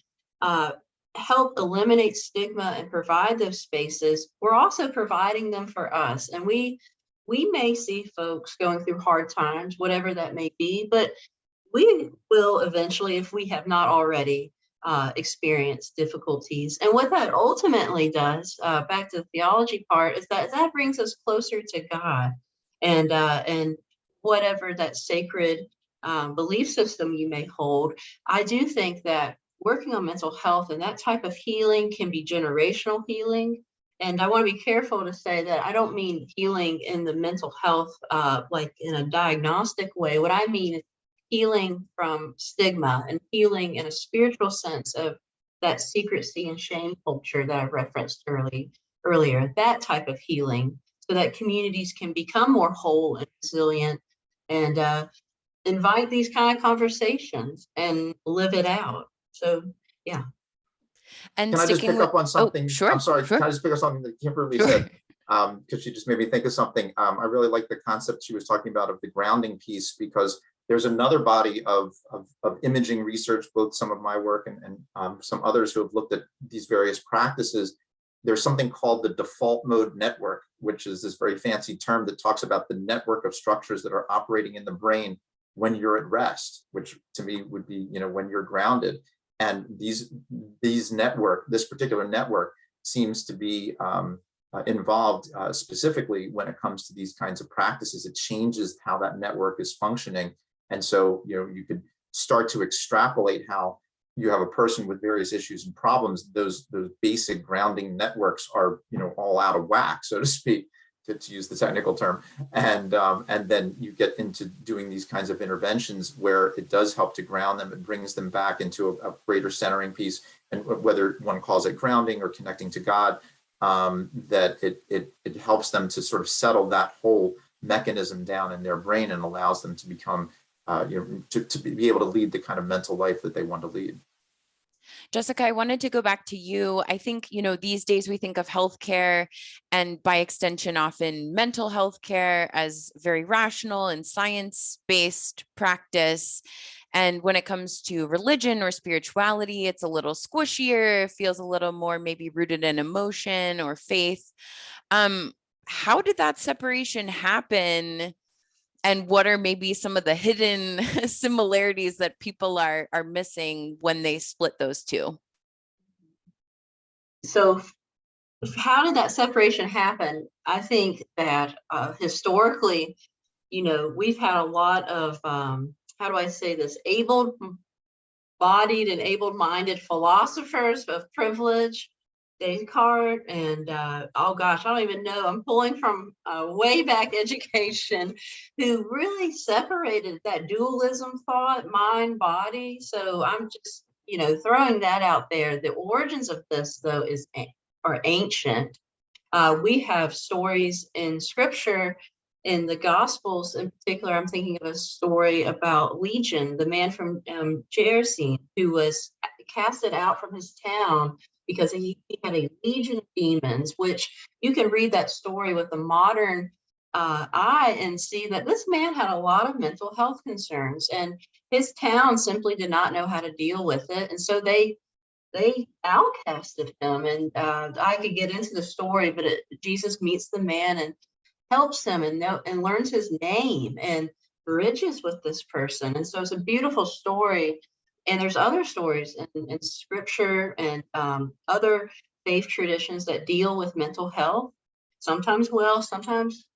help eliminate stigma and provide those spaces, we're also providing them for us. And we may see folks going through hard times, whatever that may be, but we will eventually, if we have not already, experience difficulties. And what that ultimately does, back to the theology part, is that brings us closer to God and whatever that sacred belief system you may hold. I do think that working on mental health and that type of healing can be generational healing. And I want to be careful to say that I don't mean healing in the mental health, like in a diagnostic way. What I mean is healing from stigma and healing in a spiritual sense of that secrecy and shame culture that I referenced earlier, that type of healing, so that communities can become more whole and resilient and invite these kind of conversations and live it out. So, yeah. And Can I just pick up on something? Sure, I'm sorry, sure. can I just pick up something that Kimberly Sure. said? Because she just made me think of something. I really like the concept she was talking about of the grounding piece, because there's another body of imaging research, both some of my work and some others who have looked at these various practices. There's something called the default mode network, which is this very fancy term that talks about the network of structures that are operating in the brain when you're at rest, which to me would be, when you're grounded. And this particular network seems to be involved specifically when it comes to these kinds of practices. It changes how that network is functioning. And so, you could start to extrapolate how you have a person with various issues and problems. Those basic grounding networks are, all out of whack, so to speak, to use the technical term. And then you get into doing these kinds of interventions where it does help to ground them. It brings them back into a greater centering piece. And whether one calls it grounding or connecting to God, that it helps them to sort of settle that whole mechanism down in their brain and allows them to become, to be able to lead the kind of mental life that they want to lead. Jessica, I wanted to go back to you. I think, these days we think of healthcare and by extension, often mental health care as very rational and science-based practice. And when it comes to religion or spirituality, it's a little squishier, feels a little more maybe rooted in emotion or faith. How did that separation happen? And what are maybe some of the hidden similarities that people are missing when they split those two? So how did that separation happen? I think that historically, we've had a lot of, how do I say this, able-bodied and able-minded philosophers of privilege, Descartes, and oh gosh, I don't even know. I'm pulling from way back education, who really separated that dualism thought, mind, body. So I'm just, throwing that out there. The origins of this, though, are ancient. We have stories in Scripture, in the Gospels in particular. I'm thinking of a story about Legion, the man from Gerasene, who was casted out from his town because he had a legion of demons, which you can read that story with a modern eye and see that this man had a lot of mental health concerns, and his town simply did not know how to deal with it. And so they outcasted him. And I could get into the story, but Jesus meets the man and helps him and learns his name and bridges with this person. And so it's a beautiful story. And there's other stories in scripture and other faith traditions that deal with mental health, sometimes well, sometimes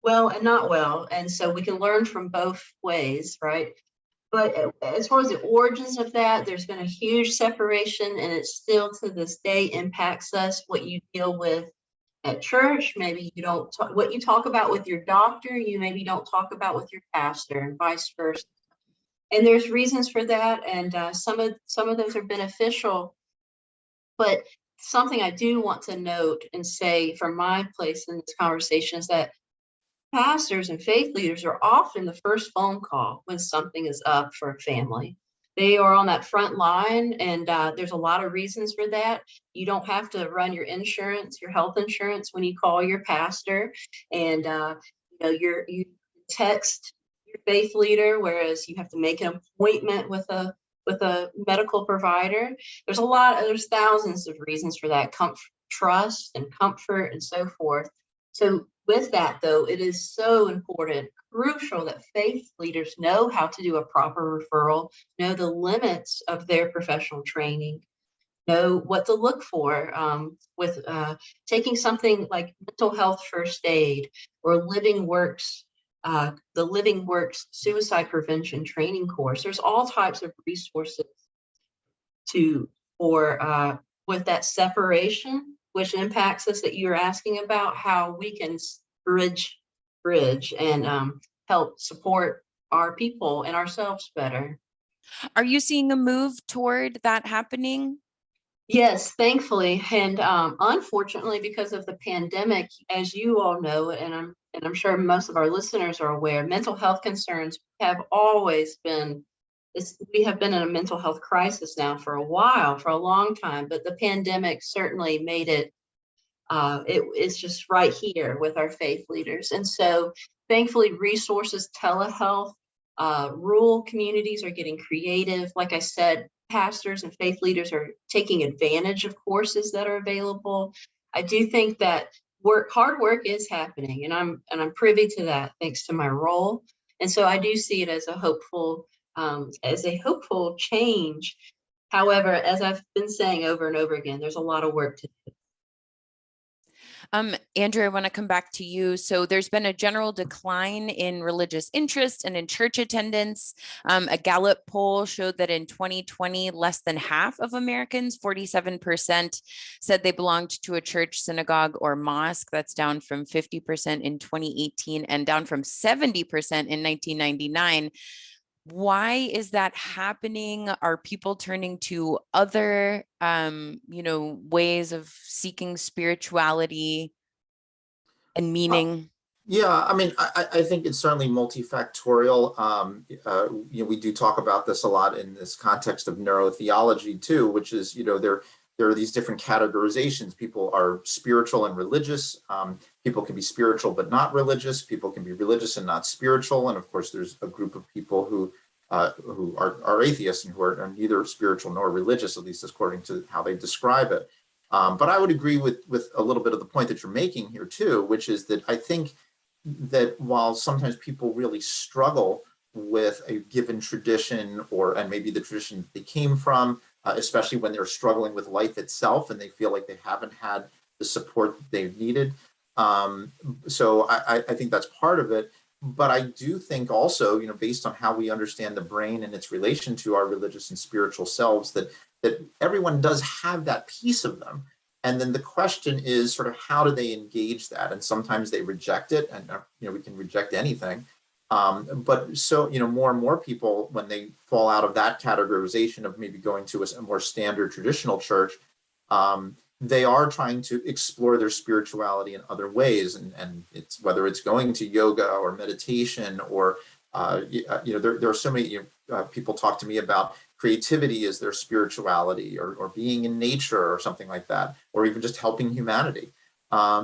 well and not well. And so we can learn from both ways, right? But as far as the origins of that, there's been a huge separation, and it still to this day impacts us. What you deal with at church, maybe you don't talk, what you talk about with your doctor, you maybe don't talk about with your pastor, and vice versa. And there's reasons for that, and some of those are beneficial. But something I do want to note and say from my place in this conversation is that pastors and faith leaders are often the first phone call when something is up for a family. They are on that front line, and there's a lot of reasons for that. You don't have to run your insurance, your health insurance, when you call your pastor, and you text your faith leader, whereas you have to make an appointment with a medical provider. There's thousands of reasons for that, trust and comfort and so forth. So with that, though, it is so important, crucial that faith leaders know how to do a proper referral, know the limits of their professional training, know what to look for with taking something like mental health first aid or Living Works, the Living Works suicide prevention training course. There's all types of resources with that separation, which impacts us, that you're asking about, how we can bridge and help support our people and ourselves better. Are you seeing a move toward that happening? Yes, thankfully. And unfortunately, because of the pandemic, as you all know, and I'm sure most of our listeners are aware, mental health concerns have always been, we have been in a mental health crisis now for a while, for a long time, but the pandemic certainly made it, it's just right here with our faith leaders. And so thankfully, resources, telehealth, rural communities are getting creative. Like I said, pastors and faith leaders are taking advantage of courses that are available. I do think that hard work is happening, and I'm privy to that thanks to my role. And so I do see it as a hopeful change. However, as I've been saying over and over again, there's a lot of work to do. Andrew, I want to come back to you. So there's been a general decline in religious interest and in church attendance. A Gallup poll showed that in 2020, less than half of Americans, 47%, said they belonged to a church, synagogue, or mosque. That's down from 50% in 2018 and down from 70% in 1999. Why is that happening? Are people turning to other, ways of seeking spirituality and meaning? Yeah, I mean, I think it's certainly multifactorial. We do talk about this a lot in this context of neurotheology too, which is, there are these different categorizations. People are spiritual and religious. People can be spiritual but not religious. People can be religious and not spiritual. And of course, there's a group of people who are atheists and who are neither spiritual nor religious, at least according to how they describe it. But I would agree with a little bit of the point that you're making here too, which is that I think that while sometimes people really struggle with a given tradition and maybe the tradition they came from, especially when they're struggling with life itself and they feel like they haven't had the support that they've needed. So I think that's part of it. But I do think also, based on how we understand the brain and its relation to our religious and spiritual selves, that everyone does have that piece of them. And then the question is sort of how do they engage that? And sometimes they reject it, and we can reject anything. But so, more and more people, when they fall out of that categorization of maybe going to a more standard traditional church, they are trying to explore their spirituality in other ways. And it's whether it's going to yoga or meditation or, there are so many people talk to me about creativity as their spirituality or being in nature or something like that, or even just helping humanity.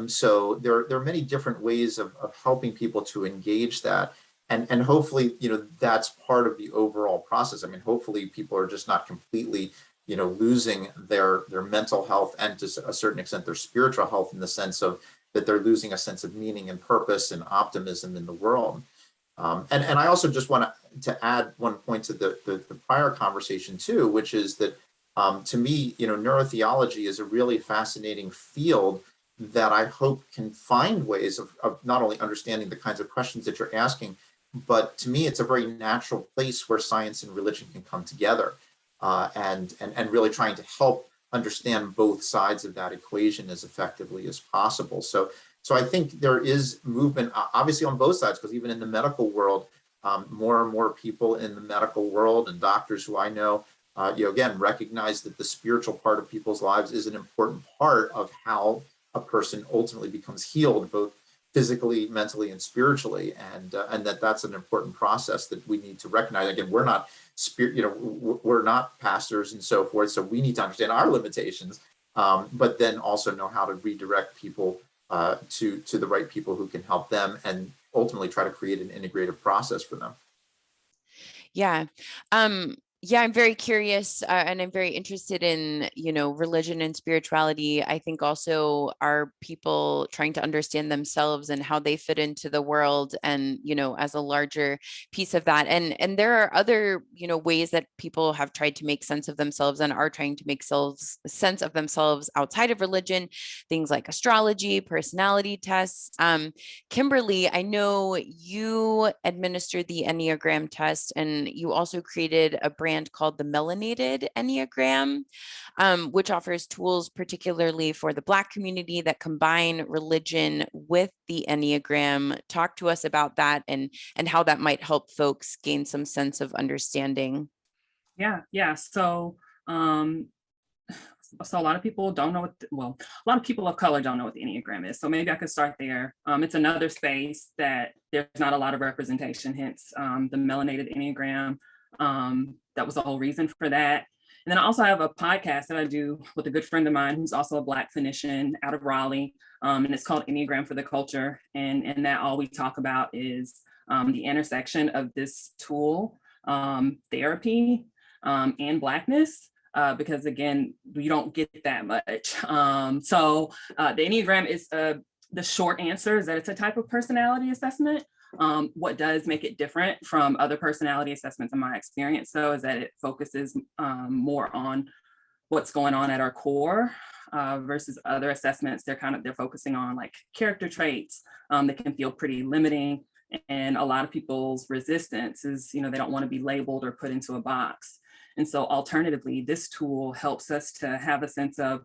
So there are many different ways of helping people to engage that. And hopefully, that's part of the overall process. I mean, hopefully people are just not completely, losing their mental health and to a certain extent their spiritual health, in the sense of that they're losing a sense of meaning and purpose and optimism in the world. And I also just want to add one point to the prior conversation too, which is that to me, neurotheology is a really fascinating field that I hope can find ways of not only understanding the kinds of questions that you're asking, but to me, it's a very natural place where science and religion can come together, and really trying to help understand both sides of that equation as effectively as possible. So I think there is movement, obviously on both sides, because even in the medical world, more and more people in the medical world and doctors who I know, again, recognize that the spiritual part of people's lives is an important part of how a person ultimately becomes healed, both physically, mentally, and spiritually, and that's an important process that we need to recognize. Again, we're not we're not pastors and so forth, so we need to understand our limitations, but then also know how to redirect people to the right people who can help them, and ultimately try to create an integrative process for them. Yeah. Yeah, I'm very curious, and I'm very interested in, religion and spirituality. I think also are people trying to understand themselves and how they fit into the world, and, as a larger piece of that. And there are other, ways that people have tried to make sense of themselves and are trying to make sense of themselves outside of religion, things like astrology, personality tests. Kimberly, I know you administered the Enneagram test, and you also created a brand called the Melanated Enneagram, which offers tools particularly for the Black community that combine religion with the Enneagram. Talk to us about that and how that might help folks gain some sense of understanding. Yeah. So a lot of people don't know a lot of people of color don't know what the Enneagram is. So maybe I could start there. It's another space that there's not a lot of representation, hence the Melanated Enneagram. That was the whole reason for that. And then I also have a podcast that I do with a good friend of mine who's also a Black clinician out of Raleigh. And it's called Enneagram for the Culture. And in that, all we talk about is the intersection of this tool, therapy, and Blackness. Because again, you don't get that much. So the Enneagram is the short answer is that it's a type of personality assessment. What does make it different from other personality assessments in my experience, though, is that it focuses more on what's going on at our core versus other assessments. They're focusing on like character traits that can feel pretty limiting. And a lot of people's resistance is, they don't want to be labeled or put into a box. And so alternatively, this tool helps us to have a sense of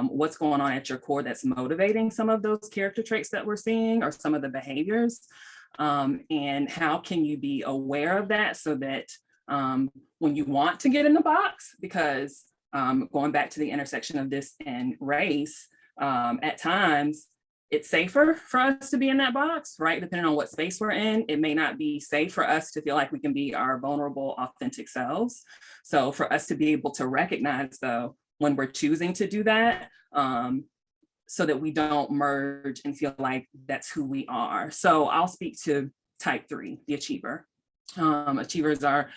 what's going on at your core that's motivating some of those character traits that we're seeing or some of the behaviors. And how can you be aware of that so that when you want to get in the box, because going back to the intersection of this and race, at times it's safer for us to be in that box, right? Depending on what space we're in, it may not be safe for us to feel like we can be our vulnerable, authentic selves. So for us to be able to recognize, though, when we're choosing to do that, so that we don't merge and feel like that's who we are. So I'll speak to type 3, the achiever. Achievers are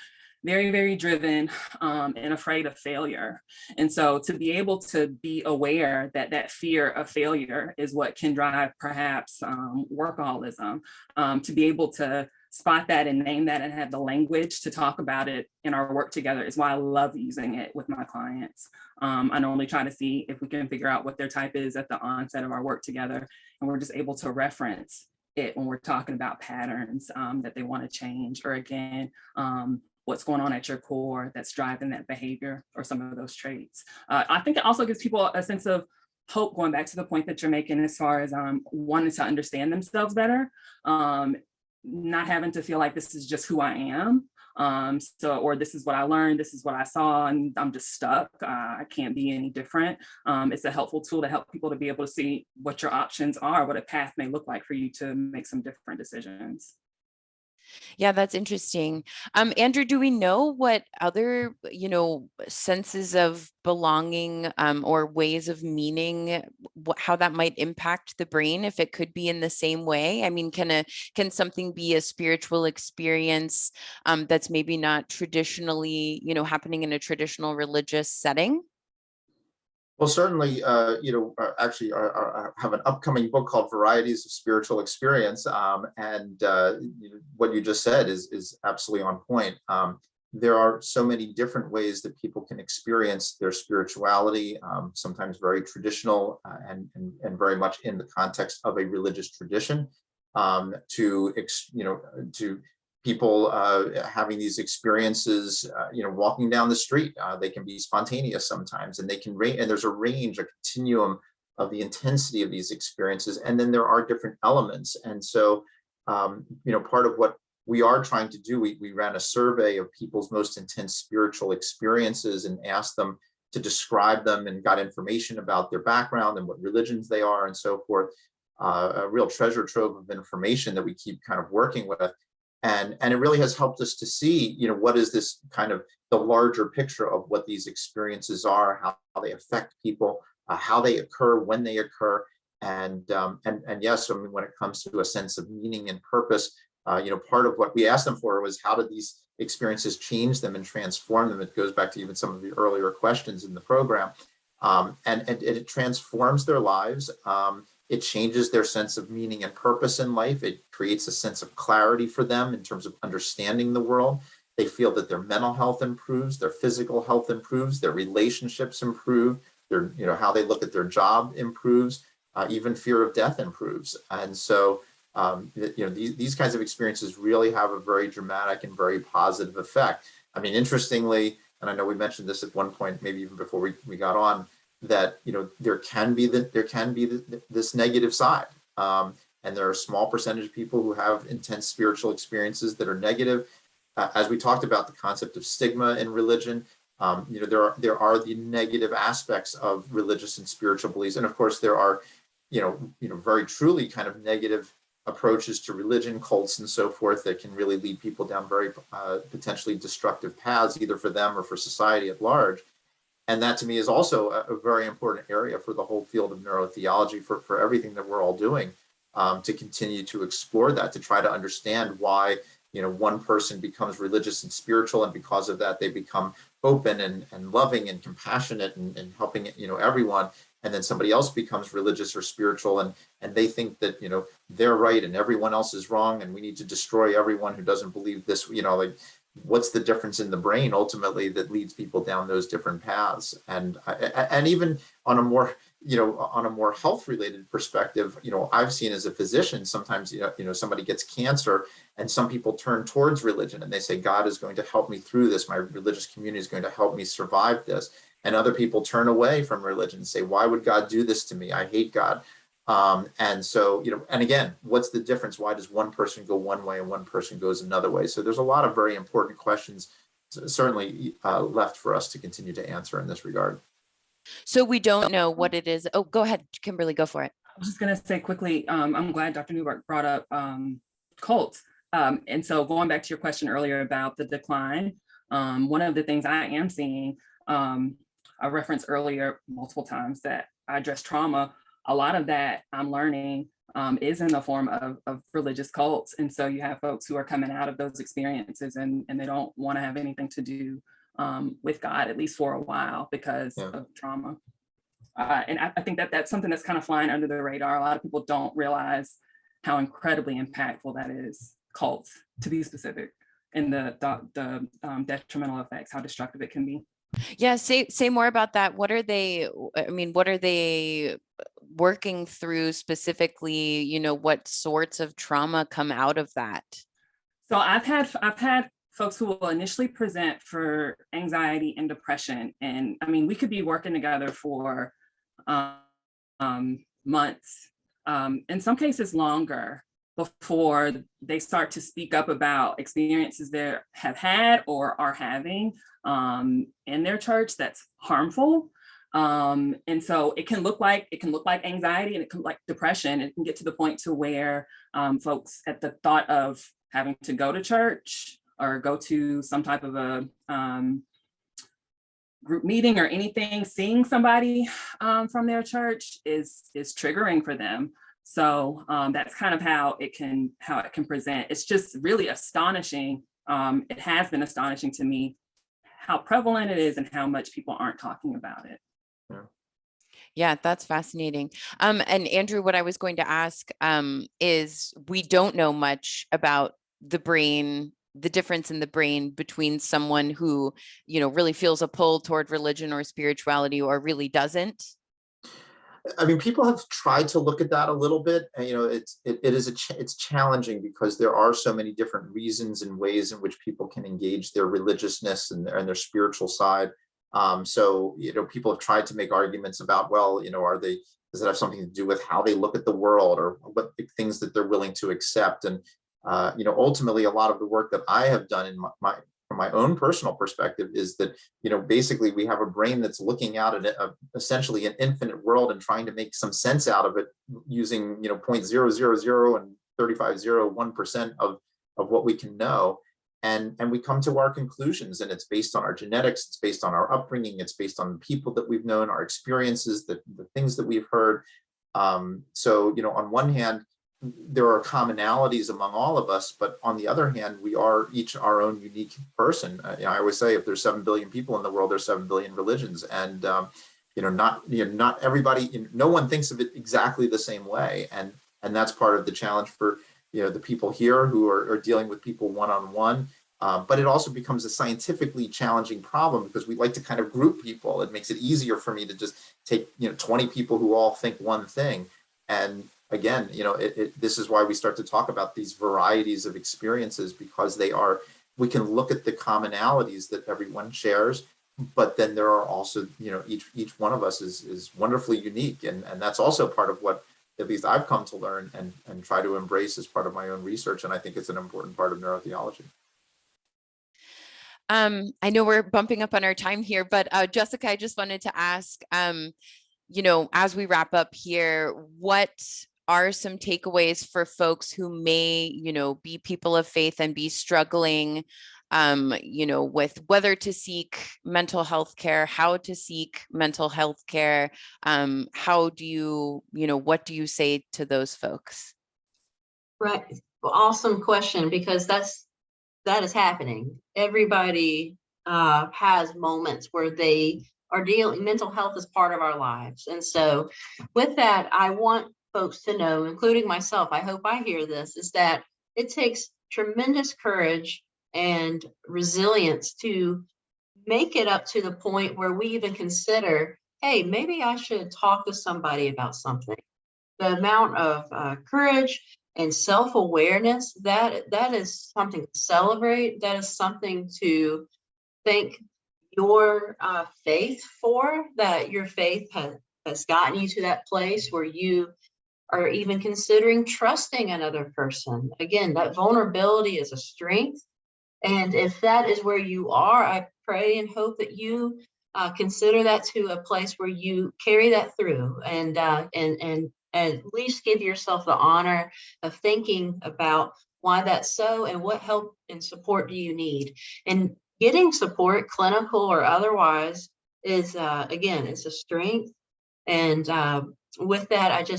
very, very driven and afraid of failure. And so to be able to be aware that that fear of failure is what can drive perhaps workaholism, to be able to spot that and name that and have the language to talk about it in our work together is why I love using it with my clients. I normally try to see if we can figure out what their type is at the onset of our work together. And we're just able to reference it when we're talking about patterns that they want to change, or again, what's going on at your core that's driving that behavior or some of those traits. I think it also gives people a sense of hope, going back to the point that you're making as far as wanting to understand themselves better, not having to feel like this is just who I am. Or this is what I learned, this is what I saw, and I'm just stuck. I can't be any different. It's a helpful tool to help people to be able to see what your options are, what a path may look like for you to make some different decisions. Yeah, that's interesting. Andrew, do we know what other, senses of belonging or ways of meaning how that might impact the brain, if it could be in the same way? I mean, can something be a spiritual experience that's maybe not traditionally, happening in a traditional religious setting? Well, certainly, actually, I have an upcoming book called Varieties of Spiritual Experience. And what you just said is absolutely on point. There are so many different ways that people can experience their spirituality, sometimes very traditional and very much in the context of a religious tradition, to people having these experiences, walking down the street. They can be spontaneous sometimes, and and there's a range, a continuum of the intensity of these experiences. And then there are different elements. And so, part of what we are trying to do, we ran a survey of people's most intense spiritual experiences and asked them to describe them, and got information about their background and what religions they are and so forth. A real treasure trove of information that we keep kind of working with. And it really has helped us to see, what is this kind of the larger picture of what these experiences are, how they affect people, how they occur, when they occur. And yes, I mean, when it comes to a sense of meaning and purpose, part of what we asked them for was, how did these experiences change them and transform them? It goes back to even some of the earlier questions in the program. And it transforms their lives. It changes their sense of meaning and purpose in life. It creates a sense of clarity for them in terms of understanding the world. They feel that their mental health improves, their physical health improves, their relationships improve, their, how they look at their job improves, even fear of death improves. And so, these kinds of experiences really have a very dramatic and very positive effect. I mean, interestingly, and I know we mentioned this at one point, maybe even before we got on, that there can be this negative side, and there are a small percentage of people who have intense spiritual experiences that are negative. As we talked about the concept of stigma in religion, there are the negative aspects of religious and spiritual beliefs, and of course there are very truly kind of negative approaches to religion, cults and so forth, that can really lead people down very potentially destructive paths, either for them or for society at large. And that, to me, is also a very important area for the whole field of neurotheology, for everything that we're all doing, to continue to explore that, to try to understand why, one person becomes religious and spiritual, and because of that, they become open and loving and compassionate and helping, everyone. And then somebody else becomes religious or spiritual, and they think that, they're right and everyone else is wrong, and we need to destroy everyone who doesn't believe this, what's the difference in the brain ultimately that leads people down those different paths? And even on a more health related perspective, I've seen as a physician, sometimes somebody gets cancer, and some people turn towards religion and they say, God is going to help me through this, my religious community is going to help me survive this. And other people turn away from religion and say, why would God do this to me? I hate God. And so, and again, what's the difference? Why does one person go one way and one person goes another way? So there's a lot of very important questions, certainly left for us to continue to answer in this regard. So we don't know what it is. Oh, go ahead, Kimberly, go for it. I was just going to say quickly, I'm glad Dr. Newberg brought up cults. And so going back to your question earlier about the decline, one of the things I am seeing, I referenced earlier multiple times that I address trauma. A lot of that I'm learning is in the form of religious cults. And so you have folks who are coming out of those experiences and they don't want to have anything to do with God, at least for a while, because of trauma. And I think that that's something that's kind of flying under the radar. A lot of people don't realize how incredibly impactful that is, cults, to be specific, and the detrimental effects, how destructive it can be. Yeah, say more about that. What are they working through specifically? What sorts of trauma come out of that? So I've had folks who will initially present for anxiety and depression, and I mean, we could be working together for months, in some cases longer, before they start to speak up about experiences they have had or are having in their church that's harmful. And so it can look like anxiety, and it can look like depression. It can get to the point to where folks, at the thought of having to go to church or go to some type of a group meeting or anything, seeing somebody from their church is triggering for them. So that's kind of how it can present. It's just really astonishing. It has been astonishing to me how prevalent it is and how much people aren't talking about it. Yeah, that's fascinating. And Andrew, what I was going to ask is, we don't know much about the brain, the difference in the brain between someone who, really feels a pull toward religion or spirituality or really doesn't. I mean, people have tried to look at that a little bit, and it's challenging because there are so many different reasons and ways in which people can engage their religiousness and their spiritual side. So people have tried to make arguments about, well, does it have something to do with how they look at the world or what things that they're willing to accept? And ultimately, a lot of the work that I have done in from my own personal perspective is that, basically we have a brain that's looking out at essentially an infinite world and trying to make some sense out of it using, 0.000 and 3501% of what we can know. And we come to our conclusions, and it's based on our genetics, it's based on our upbringing, it's based on the people that we've known, our experiences, the things that we've heard. So, on one hand, there are commonalities among all of us, but on the other hand, we are each our own unique person. I always say, if there's 7 billion people in the world, there's 7 billion religions, and not everybody, no one thinks of it exactly the same way, and that's part of the challenge for the people here who are dealing with people one-on-one. But it also becomes a scientifically challenging problem because we like to kind of group people. It makes it easier for me to just take 20 people who all think one thing. And again, this is why we start to talk about these varieties of experiences, because we can look at the commonalities that everyone shares, but then there are also, each one of us is wonderfully unique. And that's also part of what at least I've come to learn and try to embrace as part of my own research. And I think it's an important part of neurotheology. I know we're bumping up on our time here, but Jessica, I just wanted to ask, as we wrap up here, what are some takeaways for folks who may, be people of faith and be struggling, with whether to seek mental health care, how to seek mental health care? How do you, what do you say to those folks? Right. Well, awesome question, because that is happening. Everybody has moments where they are dealing, mental health is part of our lives. And so with that, I want folks to know, including myself, I hope I hear this, is that it takes tremendous courage and resilience to make it up to the point where we even consider, hey, maybe I should talk to somebody about something. The amount of courage and self-awareness, that is something to celebrate. That is something to thank your faith for, that your faith has gotten you to that place where you are even considering trusting another person. Again, that vulnerability is a strength. And if that is where you are, I pray and hope that you consider that to a place where you carry that through and at least give yourself the honor of thinking about why that's so and what help and support do you need. And getting support, clinical or otherwise, is again, it's a strength. And with that,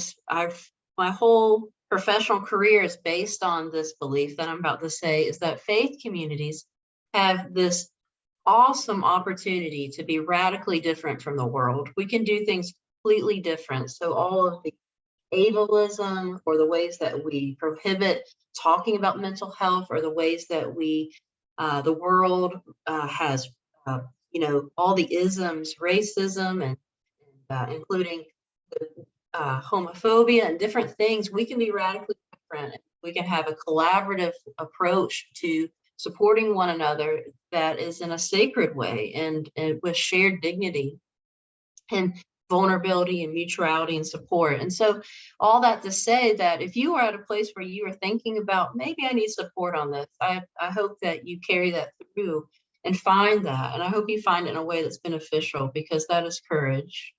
my whole professional career is based on this belief that I'm about to say, is that faith communities have this awesome opportunity to be radically different from the world. We can do things completely different. So all of the ableism or the ways that we prohibit talking about mental health, or the ways that the world has, all the isms, racism, and including the, homophobia and different things, we can be radically different. We can have a collaborative approach to supporting one another that is in a sacred way and with shared dignity and vulnerability and mutuality and support. And so all that to say that if you are at a place where you are thinking about, maybe I need support on this, I hope that you carry that through and find that. And I hope you find it in a way that's beneficial, because that is courage.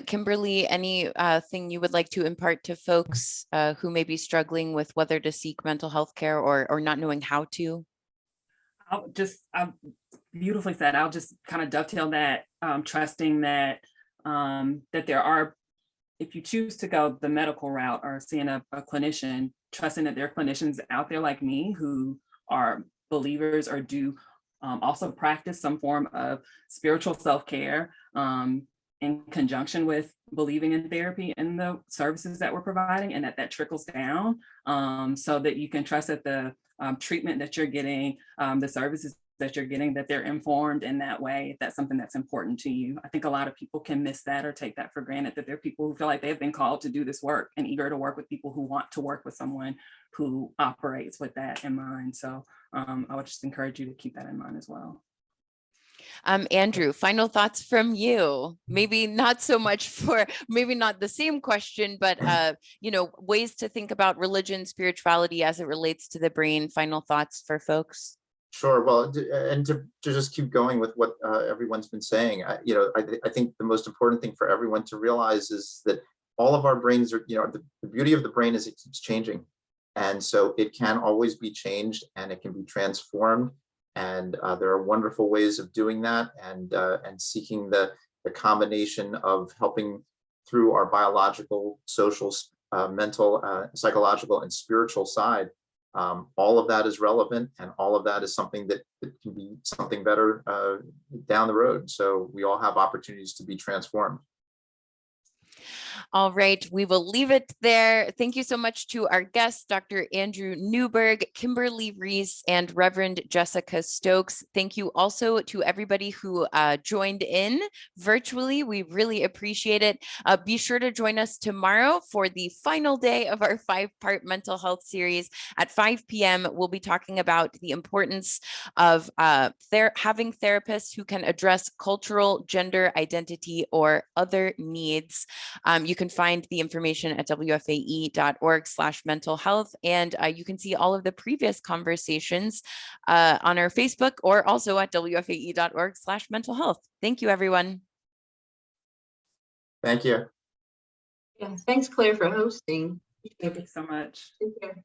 Kimberly, any thing you would like to impart to folks who may be struggling with whether to seek mental health care or not knowing how to? Beautifully said. I'll just kind of dovetail that, trusting that that there are, if you choose to go the medical route or seeing a clinician, trusting that there are clinicians out there like me who are believers or do also practice some form of spiritual self-care in conjunction with believing in therapy and the services that we're providing, and that trickles down, so that you can trust that the treatment that you're getting, the services that you're getting, that they're informed in that way, if that's something that's important to you. I think a lot of people can miss that or take that for granted, that there are people who feel like they've been called to do this work and eager to work with people who want to work with someone who operates with that in mind. So I would just encourage you to keep that in mind as well. Andrew, final thoughts from you. Maybe not so much for, maybe not the same question, but ways to think about religion, spirituality as it relates to the brain. Final thoughts for folks. Sure. Well, and to just keep going with what everyone's been saying, I think the most important thing for everyone to realize is that all of our brains are, the beauty of the brain is it keeps changing. And so it can always be changed and it can be transformed. And there are wonderful ways of doing that, and seeking the combination of helping through our biological, social, mental, psychological, and spiritual side. All of that is relevant, and all of that is something that can be something better down the road. So we all have opportunities to be transformed. All right, we will leave it there. Thank you so much to our guests, Dr. Andrew Newberg, Kimberly Reese, and Reverend Jessica Stokes. Thank you also to everybody who joined in virtually. We really appreciate it. Be sure to join us tomorrow for the final day of our 5-part mental health series. At 5 p.m., we'll be talking about the importance of having therapists who can address cultural, gender identity, or other needs. You can find the information at wfae.org/mental health. And you can see all of the previous conversations on our Facebook, or also at wfae.org/mental health. Thank you, everyone. Thank you. Yeah, thanks, Claire, for hosting. Thank you so much. Take care.